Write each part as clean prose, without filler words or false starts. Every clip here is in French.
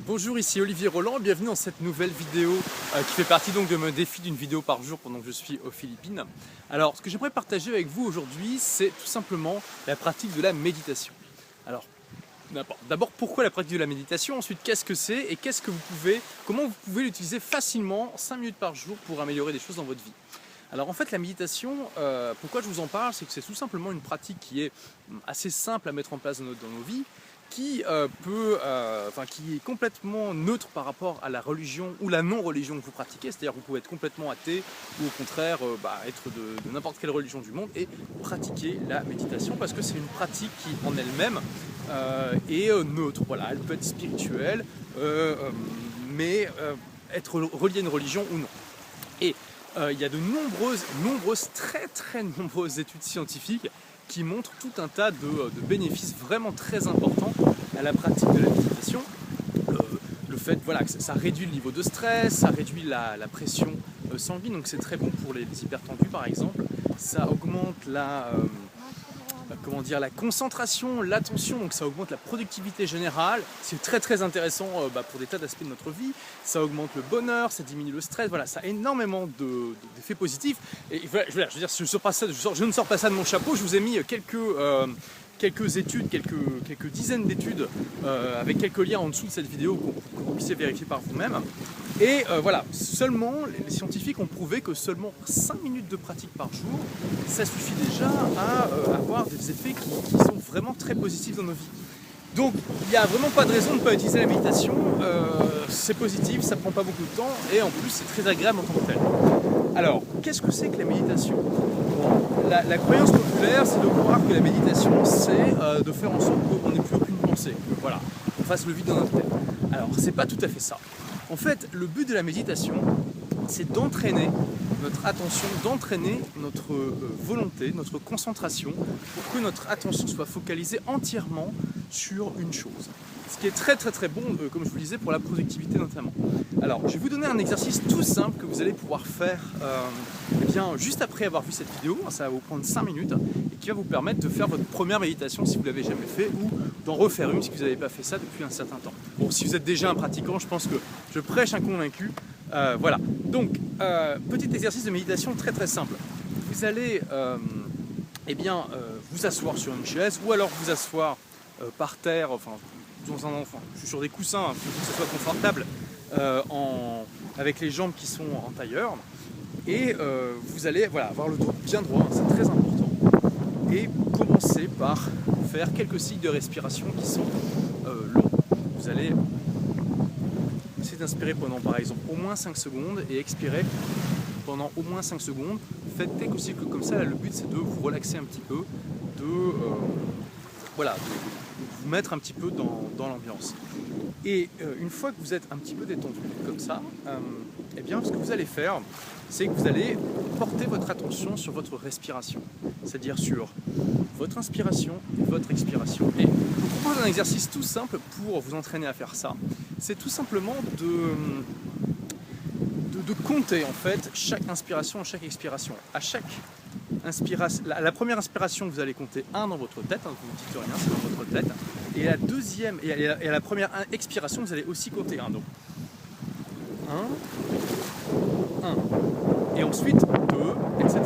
Bonjour, ici Olivier Roland, bienvenue dans cette nouvelle vidéo qui fait partie donc de mon défi d'une vidéo par jour pendant que je suis aux Philippines. Alors, ce que j'aimerais partager avec vous aujourd'hui, c'est tout simplement la pratique de la méditation. Alors, d'abord, pourquoi la pratique de la méditation? Ensuite, qu'est-ce que c'est et comment vous pouvez l'utiliser facilement 5 minutes par jour pour améliorer des choses dans votre vie. Alors en fait, la méditation, pourquoi je vous en parle, c'est que c'est tout simplement une pratique qui est assez simple à mettre en place dans nos vies, qui est complètement neutre par rapport à la religion ou la non-religion que vous pratiquez. C'est-à-dire que vous pouvez être complètement athée ou au contraire être de n'importe quelle religion du monde et pratiquer la méditation parce que c'est une pratique qui en elle-même est neutre. Voilà, elle peut être spirituelle, mais être reliée à une religion ou non. Et il y a de très nombreuses études scientifiques qui montrent tout un tas de bénéfices vraiment très importants à la pratique de la méditation. Le fait que ça réduit le niveau de stress, ça réduit la pression sanguine, donc c'est très bon pour les hypertendus par exemple. Ça augmente la concentration, l'attention, donc ça augmente la productivité générale. C'est très intéressant pour des tas d'aspects de notre vie. Ça augmente le bonheur, ça diminue le stress, voilà, ça a énormément d'effets positifs. Et voilà, je veux dire, je ne sors pas ça de mon chapeau, je vous ai mis quelques études, quelques dizaines d'études avec quelques liens en dessous de cette vidéo que vous puissiez vérifier par vous-même. Et voilà, seulement les scientifiques ont prouvé que seulement 5 minutes de pratique par jour, ça suffit déjà à avoir des effets qui sont vraiment très positifs dans nos vies. Donc il n'y a vraiment pas de raison de ne pas utiliser la méditation, c'est positif, ça ne prend pas beaucoup de temps et en plus c'est très agréable en tant que tel. Alors, qu'est-ce que c'est que la méditation? La croyance populaire, c'est de croire que la méditation, c'est de faire en sorte qu'on n'ait plus aucune pensée, que voilà, on fasse le vide dans notre tête. Alors, c'est pas tout à fait ça. En fait, le but de la méditation, c'est d'entraîner notre attention, d'entraîner notre volonté, notre concentration, pour que notre attention soit focalisée entièrement sur une chose. Ce qui est très bon, comme je vous le disais, pour la productivité notamment. Alors, je vais vous donner un exercice tout simple que vous allez pouvoir faire juste après avoir vu cette vidéo. Ça va vous prendre 5 minutes et qui va vous permettre de faire votre première méditation si vous ne l'avez jamais fait ou d'en refaire une si vous n'avez pas fait ça depuis un certain temps. Bon, si vous êtes déjà un pratiquant, je pense que je prêche un convaincu. Voilà. Donc, petit exercice de méditation très simple. Vous allez vous asseoir sur une chaise ou alors vous asseoir par terre, sur des coussins, pour que ce soit confortable, avec les jambes qui sont en tailleur. Et vous allez avoir le dos bien droit, c'est très important. Et commencer par faire quelques cycles de respiration qui sont longs. Vous allez essayer d'inspirer pendant par exemple au moins 5 secondes et expirer pendant au moins 5 secondes. Faites quelques cycles comme ça, là, le but c'est de vous relaxer un petit peu, de vous mettre un petit peu dans l'ambiance. Et une fois que vous êtes un petit peu détendu comme ça, ce que vous allez faire, c'est que vous allez porter votre attention sur votre respiration, c'est-à-dire sur votre inspiration et votre expiration. Et je vous propose un exercice tout simple pour vous entraîner à faire ça. C'est tout simplement de compter en fait chaque inspiration et chaque expiration. À chaque inspiration, la première inspiration, vous allez compter 1 dans votre tête, vous ne dites rien, c'est dans votre tête. Et la deuxième, et à la première expiration, vous allez aussi compter 1. Donc 1, et ensuite 2, etc.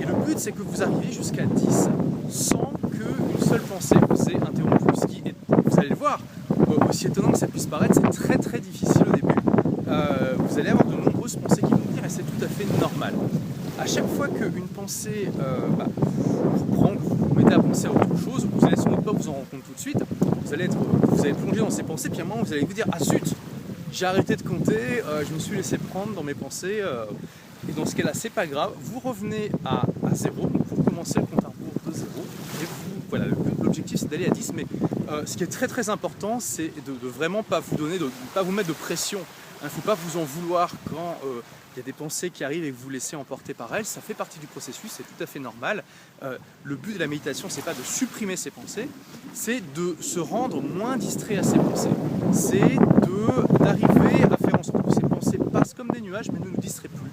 Et le but, c'est que vous arriviez jusqu'à 10 sans qu'une seule pensée vous ait interrompu. Ce qui est, vous allez le voir, aussi étonnant que ça puisse paraître, c'est très difficile au début. Vous allez avoir de nombreuses pensées qui vont venir et c'est tout à fait normal. À chaque fois qu'une pensée vous prend, que vous mettez à penser à autre chose, vous allez sans doute pas vous en rendre compte tout de suite, vous allez plonger dans ces pensées, puis à un moment vous allez vous dire « Ah zut, j'ai arrêté de compter, je me suis laissé prendre dans mes pensées. » Et dans ce cas-là, c'est pas grave, vous revenez à 0, donc vous recommencez le compte à rebours de 0, et voilà, l'objectif c'est d'aller à 10, mais ce qui est très important, c'est de vraiment pas vous donner, de ne pas vous mettre de pression. Il ne faut pas vous en vouloir quand il y a des pensées qui arrivent et que vous vous laissez emporter par elles. Ça fait partie du processus, c'est tout à fait normal. Le but de la méditation, c'est pas de supprimer ces pensées, c'est de se rendre moins distrait à ces pensées. C'est d'arriver à faire en sorte que ces pensées passent comme des nuages, mais ne nous distraient plus.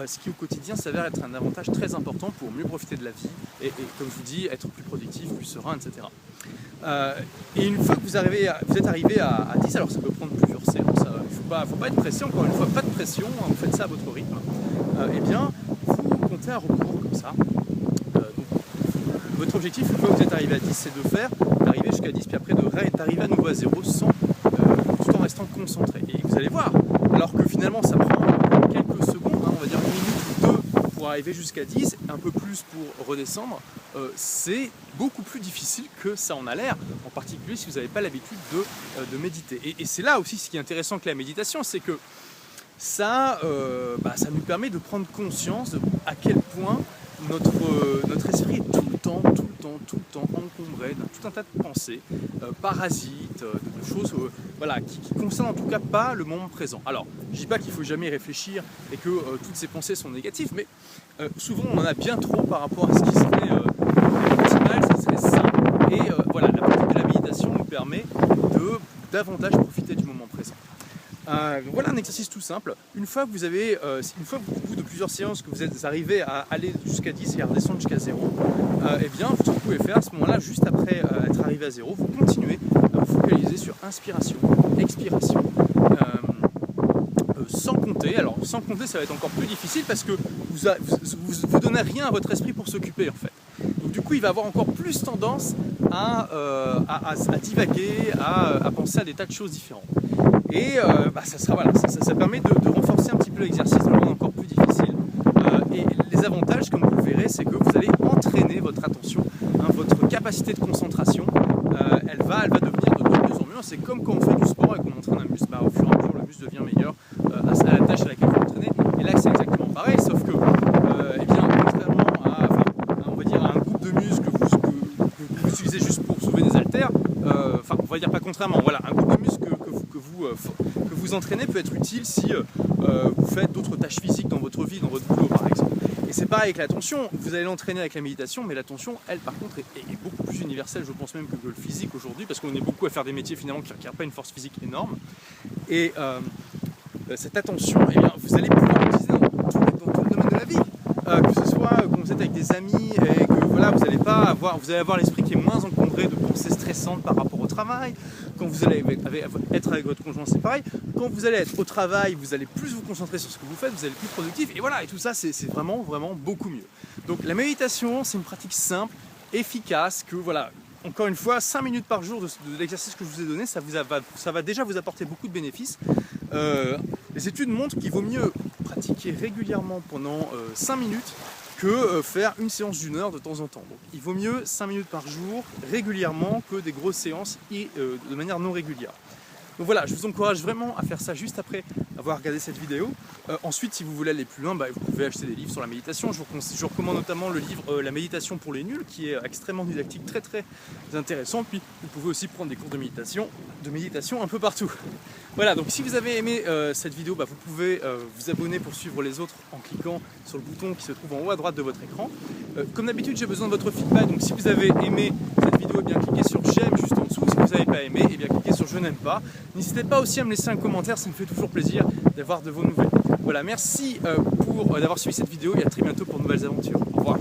ce qui au quotidien s'avère être un avantage très important pour mieux profiter de la vie et comme je vous dis, être plus productif, plus serein, etc. Et une fois que vous êtes arrivé à 10, alors ça peut prendre plusieurs séances, il ne faut pas être pressé, encore une fois, pas de pression, hein, vous faites ça à votre rythme, et bien vous comptez un recours comme ça. Votre objectif, une fois que vous êtes arrivé à 10, c'est d'arriver jusqu'à 10, puis après d'arriver à nouveau à 0 tout en restant concentré. Et vous allez voir, alors que finalement ça prend quelques secondes, hein, on va dire 1 minute ou 2 pour arriver jusqu'à 10, un peu plus pour redescendre, c'est beaucoup plus difficile que ça en a l'air, en particulier si vous n'avez pas l'habitude de méditer. Et c'est là aussi ce qui est intéressant avec la méditation, c'est que ça nous permet de prendre conscience à quel point notre esprit est tout le temps encombré d'un tout un tas de pensées, parasites, de choses qui concernent en tout cas pas le moment présent. Alors, je ne dis pas qu'il ne faut jamais réfléchir et que toutes ces pensées sont négatives, mais souvent on en a bien trop par rapport à ce qui serait optimal, ce qui serait sain. Et la pratique de la méditation nous permet de davantage profiter du moment présent. Voilà un exercice tout simple. Une fois que vous avez, au bout de plusieurs séances que vous êtes arrivé à aller jusqu'à 10 et à redescendre jusqu'à 0, eh bien, ce que vous pouvez faire à ce moment-là, juste après être arrivé à 0, vous continuez à vous focaliser sur inspiration, expiration, sans compter. Alors, sans compter, ça va être encore plus difficile parce que vous donnez rien à votre esprit pour s'occuper en fait. Donc, du coup, il va avoir encore plus tendance à divaguer, à penser à des tas de choses différentes. Et ça permet de renforcer un petit peu l'exercice, de le rendre encore plus difficile. Et les avantages, comme vous le verrez, c'est que vous allez entraîner votre attention, hein, votre capacité de concentration, elle va devenir de mieux en mieux. C'est comme quand on fait du sport et qu'on entraîne un muscle, au fur et à mesure, le muscle devient meilleur à la tâche à laquelle vous entraînez. Et là, c'est exactement pareil, sauf que, contrairement à un groupe de muscles que vous utilisez juste pour soulever des haltères, on va dire pas contrairement, un groupe de muscles que vous entraînez peut être utile si vous faites d'autres tâches physiques dans votre vie, dans votre boulot par exemple. Et c'est pareil avec l'attention, vous allez l'entraîner avec la méditation, mais l'attention, elle par contre, est beaucoup plus universelle, je pense même que le physique aujourd'hui, parce qu'on est beaucoup à faire des métiers finalement qui ne requièrent pas une force physique énorme. Et cette attention, vous allez pouvoir l'utiliser dans tout le domaine de la vie. Que ce soit quand vous êtes avec des amis et que vous allez avoir l'esprit qui est moins encombré de pensées stressantes par rapport au travail. Quand vous allez être avec votre conjoint, c'est pareil. Quand vous allez être au travail, vous allez plus vous concentrer sur ce que vous faites, vous allez être plus productif. Et tout ça, c'est vraiment beaucoup mieux. Donc la méditation, c'est une pratique simple, efficace, que encore une fois, 5 minutes par jour de l'exercice que je vous ai donné, ça va déjà vous apporter beaucoup de bénéfices. Les études montrent qu'il vaut mieux pratiquer régulièrement pendant 5 minutes que faire une séance d'1 heure de temps en temps. Donc, il vaut mieux 5 minutes par jour régulièrement que des grosses séances de manière non régulière. Donc voilà, je vous encourage vraiment à faire ça juste après avoir regardé cette vidéo. Ensuite, si vous voulez aller plus loin, vous pouvez acheter des livres sur la méditation. Je vous recommande notamment le livre La méditation pour les nuls, qui est extrêmement didactique, très très intéressant. Puis vous pouvez aussi prendre des cours de méditation un peu partout. Voilà, donc si vous avez aimé cette vidéo, vous pouvez vous abonner pour suivre les autres en cliquant sur le bouton qui se trouve en haut à droite de votre écran. Comme d'habitude, j'ai besoin de votre feedback, donc si vous avez aimé cette vidéo, cliquez sur j'aime juste en dessous. Si vous n'avez pas aimé, cliquez sur je n'aime pas. N'hésitez pas aussi à me laisser un commentaire, ça me fait toujours plaisir d'avoir de vos nouvelles. Voilà, merci d'avoir suivi cette vidéo et à très bientôt pour de nouvelles aventures. Au revoir.